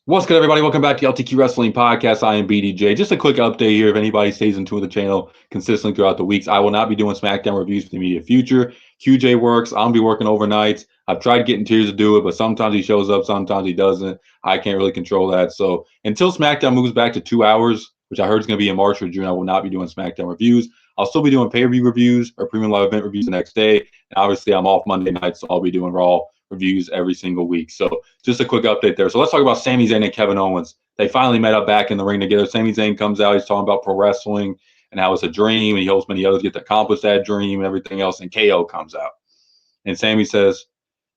What's good, everybody? Welcome back to the LTQ Wrestling Podcast. I am BDJ. Just a quick update here. If anybody stays in tune with the channel consistently throughout the weeks, I will not be doing SmackDown reviews for the immediate future. QJ works. I'm going to be working overnights. I've tried getting Tears to do it, but sometimes he shows up, sometimes he doesn't. I can't really control that. So until SmackDown moves back to 2 hours, which I heard is going to be in March or June, I will not be doing SmackDown reviews. I'll still be doing pay-per-view reviews or premium live event reviews the next day. And obviously, I'm off Monday night, so I'll be doing Raw reviews every single week. So just a quick update there. So let's talk about Sami Zayn and Kevin Owens. They finally met up back in the ring together. Sami Zayn comes out. He's talking about pro wrestling and how it's a dream, and he hopes many others get to accomplish that dream and everything else. And KO comes out. And Sami says,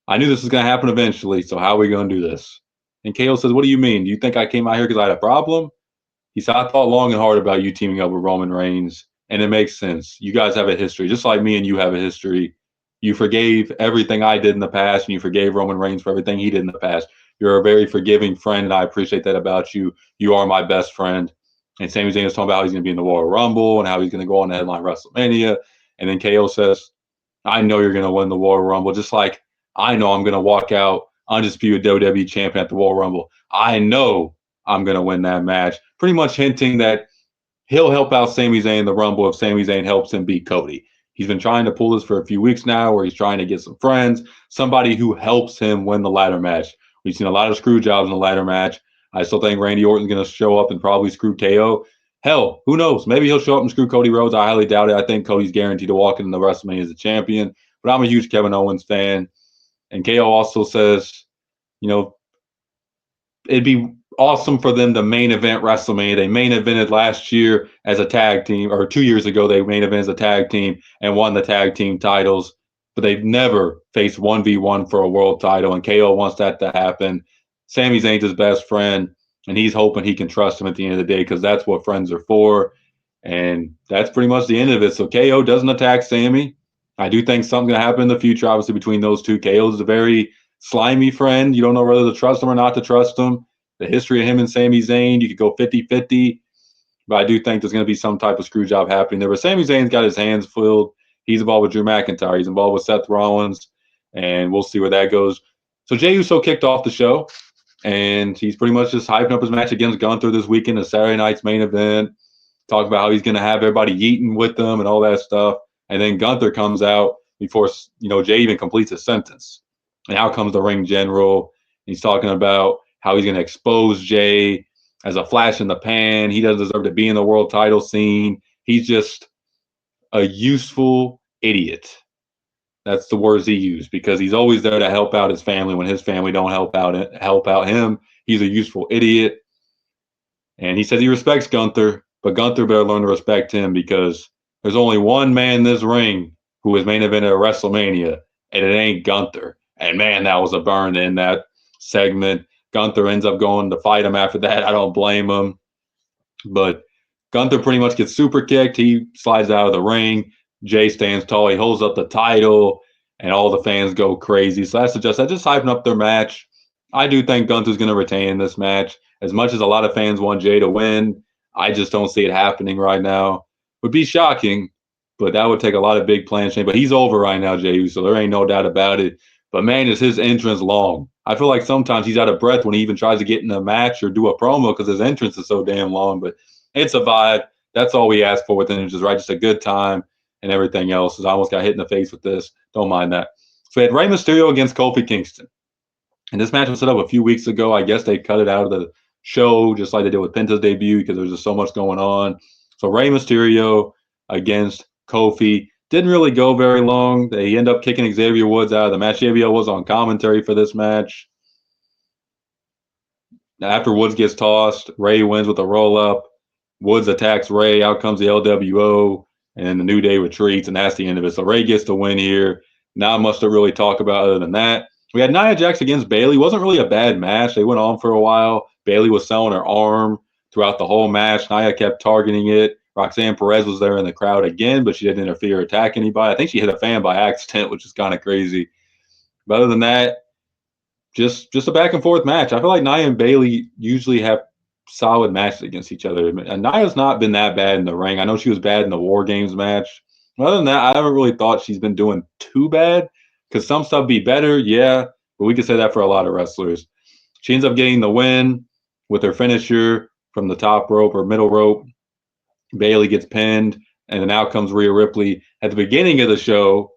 I knew this was going to happen eventually, so how are we going to do this? And KO says, what do you mean? Do you think I came out here because I had a problem? He said, I thought long and hard about you teaming up with Roman Reigns, and it makes sense. You guys have a history, just like me and you have a history. You forgave everything I did in the past, and you forgave Roman Reigns for everything he did in the past. You're a very forgiving friend, and I appreciate that about you. You are my best friend. And Sami Zayn is talking about how he's going to be in the Royal Rumble and how he's going to go on to headline WrestleMania. And then KO says, I know you're going to win the Royal Rumble, just like I know I'm going to walk out undisputed WWE champion at the Royal Rumble. I know I'm going to win that match. Pretty much hinting that he'll help out Sami Zayn in the Rumble if Sami Zayn helps him beat Cody. He's been trying to pull this for a few weeks now where he's trying to get some friends, somebody who helps him win the ladder match. We've seen a lot of screw jobs in the ladder match. I still think Randy Orton's going to show up and probably screw KO. Hell, who knows? Maybe he'll show up and screw Cody Rhodes. I highly doubt it. I think Cody's guaranteed to walk into WrestleMania as a champion. But I'm a huge Kevin Owens fan. And KO also says, it'd be awesome for them to main event WrestleMania. They main evented last year as a tag team, or 2 years ago, they main evented as a tag team and won the tag team titles. But they've never faced 1v1 for a world title, and KO wants that to happen. Sami Zayn's his best friend, and he's hoping he can trust him at the end of the day because that's what friends are for. And that's pretty much the end of it. So KO doesn't attack Sami. I do think something's going to happen in the future, obviously, between those two. KO's a very slimy friend. You don't know whether to trust him or not to trust him. The history of him and Sami Zayn, you could go 50-50. But I do think there's going to be some type of screw job happening there. But Sami Zayn's got his hands filled. He's involved with Drew McIntyre. He's involved with Seth Rollins. And we'll see where that goes. So Jey Uso kicked off the show. And he's pretty much just hyping up his match against Gunther this weekend, a Saturday night's main event. Talking about how he's going to have everybody yeeting with them and all that stuff. And then Gunther comes out before, Jey even completes his sentence. And out comes the ring general. He's talking about how he's going to expose Jey as a flash in the pan. He doesn't deserve to be in the world title scene. He's just a useful idiot. That's the words he used, because he's always there to help out his family when his family don't help out him. He's a useful idiot. And he says he respects Gunther, but Gunther better learn to respect him, because there's only one man in this ring who is main evented at WrestleMania, and it ain't Gunther. And man, that was a burn in that segment. Gunther ends up going to fight him after that. I don't blame him. But Gunther pretty much gets super kicked. He slides out of the ring. Jey stands tall. He holds up the title, and all the fans go crazy. So that's just hyping up their match. I do think Gunther's going to retain in this match. As much as a lot of fans want Jey to win, I just don't see it happening right now. Would be shocking, but that would take a lot of big plans. But he's over right now, Jey Uso. There ain't no doubt about it. But man, is his entrance long. I feel like sometimes he's out of breath when he even tries to get in a match or do a promo because his entrance is so damn long. But it's a vibe. That's all we ask for with entrances, right? Just a good time and everything else. I almost got hit in the face with this. Don't mind that. So we had Rey Mysterio against Kofi Kingston. And this match was set up a few weeks ago. I guess they cut it out of the show just like they did with Penta's debut because there's just so much going on. So Rey Mysterio against Kofi. Didn't really go very long. They end up kicking Xavier Woods out of the match. Xavier was on commentary for this match. After Woods gets tossed, Rey wins with a roll-up. Woods attacks Rey. Out comes the LWO, and the New Day retreats, and that's the end of it. So Rey gets the win here. Not much to really talk about other than that. We had Nia Jax against Bayley. Wasn't really a bad match. They went on for a while. Bayley was selling her arm throughout the whole match. Nia kept targeting it. Roxanne Perez was there in the crowd again, but she didn't interfere or attack anybody. I think she hit a fan by accident, which is kind of crazy. But other than that, just a back and forth match. I feel like Nia and Bayley usually have solid matches against each other. And Nia's not been that bad in the ring. I know she was bad in the War Games match. But other than that, I haven't really thought she's been doing too bad. Could some stuff be better? Yeah, but we could say that for a lot of wrestlers. She ends up getting the win. with her finisher from the top rope or middle rope. Bayley gets pinned, and then out comes Rhea Ripley. At the beginning of the show,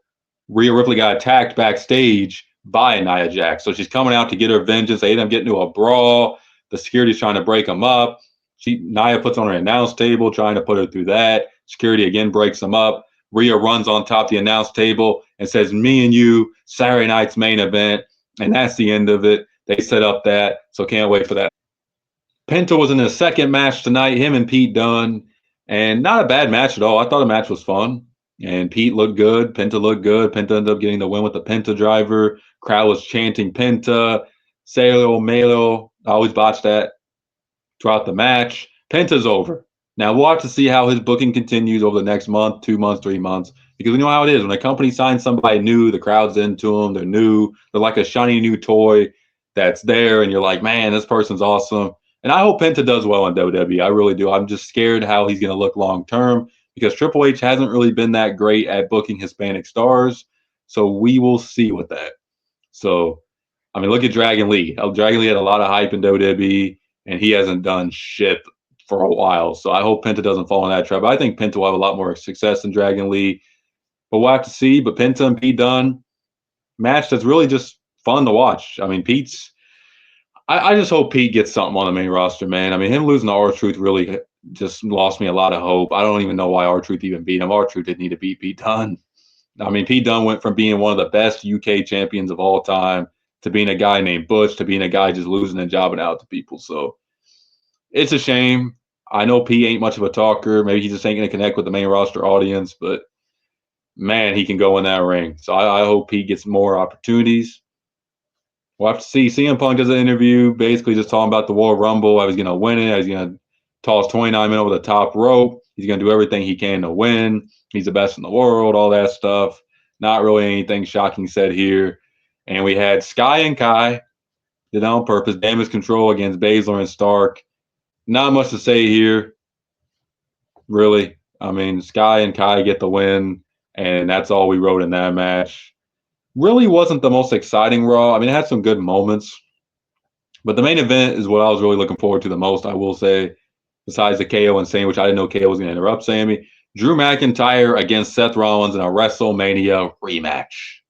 Rhea Ripley got attacked backstage by Nia Jax. So she's coming out to get her vengeance. They end up getting into a brawl. The security's trying to break them up. Nia puts on her announce table, trying to put her through that. Security again breaks them up. Rhea runs on top of the announce table and says, "Me and you, Saturday night's main event." And that's the end of it. They set up that, so can't wait for that. Penta was in his second match tonight, him and Pete Dunne. And not a bad match at all. I thought the match was fun. And Pete looked good. Penta looked good. Penta ended up getting the win with the Penta driver. Crowd was chanting Penta, Salo, Melo. I always botch that throughout the match. Penta's over. Now we'll have to see how his booking continues over the next month, 2 months, 3 months. Because we know how it is. When a company signs somebody new, the crowd's into them. They're new. They're like a shiny new toy that's there. And you're like, man, this person's awesome. And I hope Penta does well in WWE. I really do. I'm just scared how he's going to look long term because Triple H hasn't really been that great at booking Hispanic stars. So we will see with that. So, I mean, look at Dragon Lee. Dragon Lee had a lot of hype in WWE, and he hasn't done shit for a while. So I hope Penta doesn't fall in that trap. I think Penta will have a lot more success than Dragon Lee. But we'll have to see. But Penta and Pete Dunne, match that's really just fun to watch. I mean, I just hope Pete gets something on the main roster, man. I mean, him losing to R-Truth really just lost me a lot of hope. I don't even know why R-Truth even beat him. R-Truth didn't need to beat Pete Dunne. I mean, Pete Dunne went from being one of the best UK champions of all time to being a guy named Butch to being a guy just losing and jobbing out to people. So it's a shame. I know Pete ain't much of a talker. Maybe he just ain't going to connect with the main roster audience, but man, he can go in that ring. So I hope Pete gets more opportunities. We'll have to see. CM Punk does an interview basically just talking about the Royal Rumble. How he's going to win it. How he's going to toss 29 men over the top rope. He's going to do everything he can to win. He's the best in the world, all that stuff. Not really anything shocking said here. And we had Sky and Kai did that on purpose. Damage control against Baszler and Stark. Not much to say here, really. I mean, Sky and Kai get the win, and that's all we wrote in that match. Really wasn't the most exciting Raw. I mean, it had some good moments. But the main event is what I was really looking forward to the most, I will say, besides the KO and Sammy, which I didn't know KO was going to interrupt Sammy. Drew McIntyre against Seth Rollins in a WrestleMania rematch.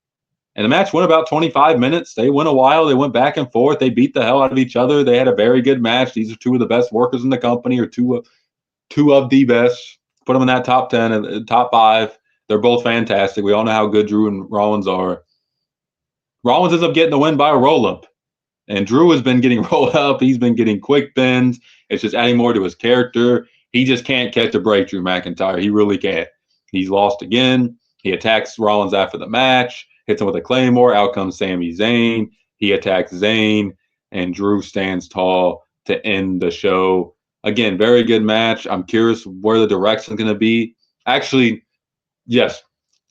And the match went about 25 minutes. They went a while. They went back and forth. They beat the hell out of each other. They had a very good match. These are two of the best workers in the company, or two of the best. Put them in that top 10 and top 5. They're both fantastic. We all know how good Drew and Rollins are. Rollins ends up getting the win by a roll-up. And Drew has been getting rolled up. He's been getting quick bends. It's just adding more to his character. He just can't catch a break, Drew McIntyre. He really can't. He's lost again. He attacks Rollins after the match, hits him with a Claymore. Out comes Sami Zayn. He attacks Zayn, and Drew stands tall to end the show. Again, very good match. I'm curious where the direction's going to be. Actually, yes,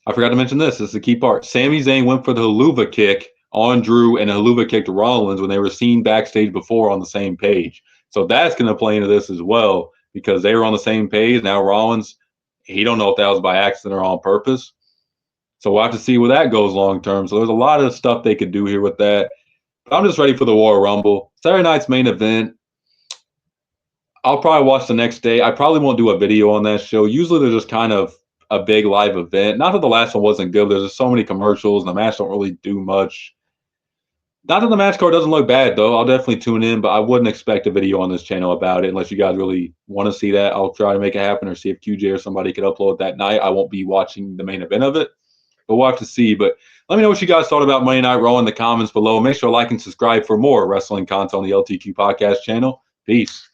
I forgot to mention this. This is the key part. Sami Zayn went for the haluva kick on Drew and a haluva kick to Rollins when they were seen backstage before on the same page. So that's going to play into this as well because they were on the same page. Now Rollins, he don't know if that was by accident or on purpose. So we'll have to see where that goes long term. So there's a lot of stuff they could do here with that. But I'm just ready for the Royal Rumble. Saturday night's main event. I'll probably watch the next day. I probably won't do a video on that show. Usually they're just kind of a big live event. Not that the last one wasn't good. There's just so many commercials, and the match don't really do much. Not that the match card doesn't look bad, though. I'll definitely tune in, but I wouldn't expect a video on this channel about it unless you guys really want to see that. I'll try to make it happen or see if QJ or somebody could upload that night. I won't be watching the main event of it, but we'll have to see. But let me know what you guys thought about Monday Night Raw in the comments below. Make sure to like and subscribe for more wrestling content on the LTQ podcast channel. Peace.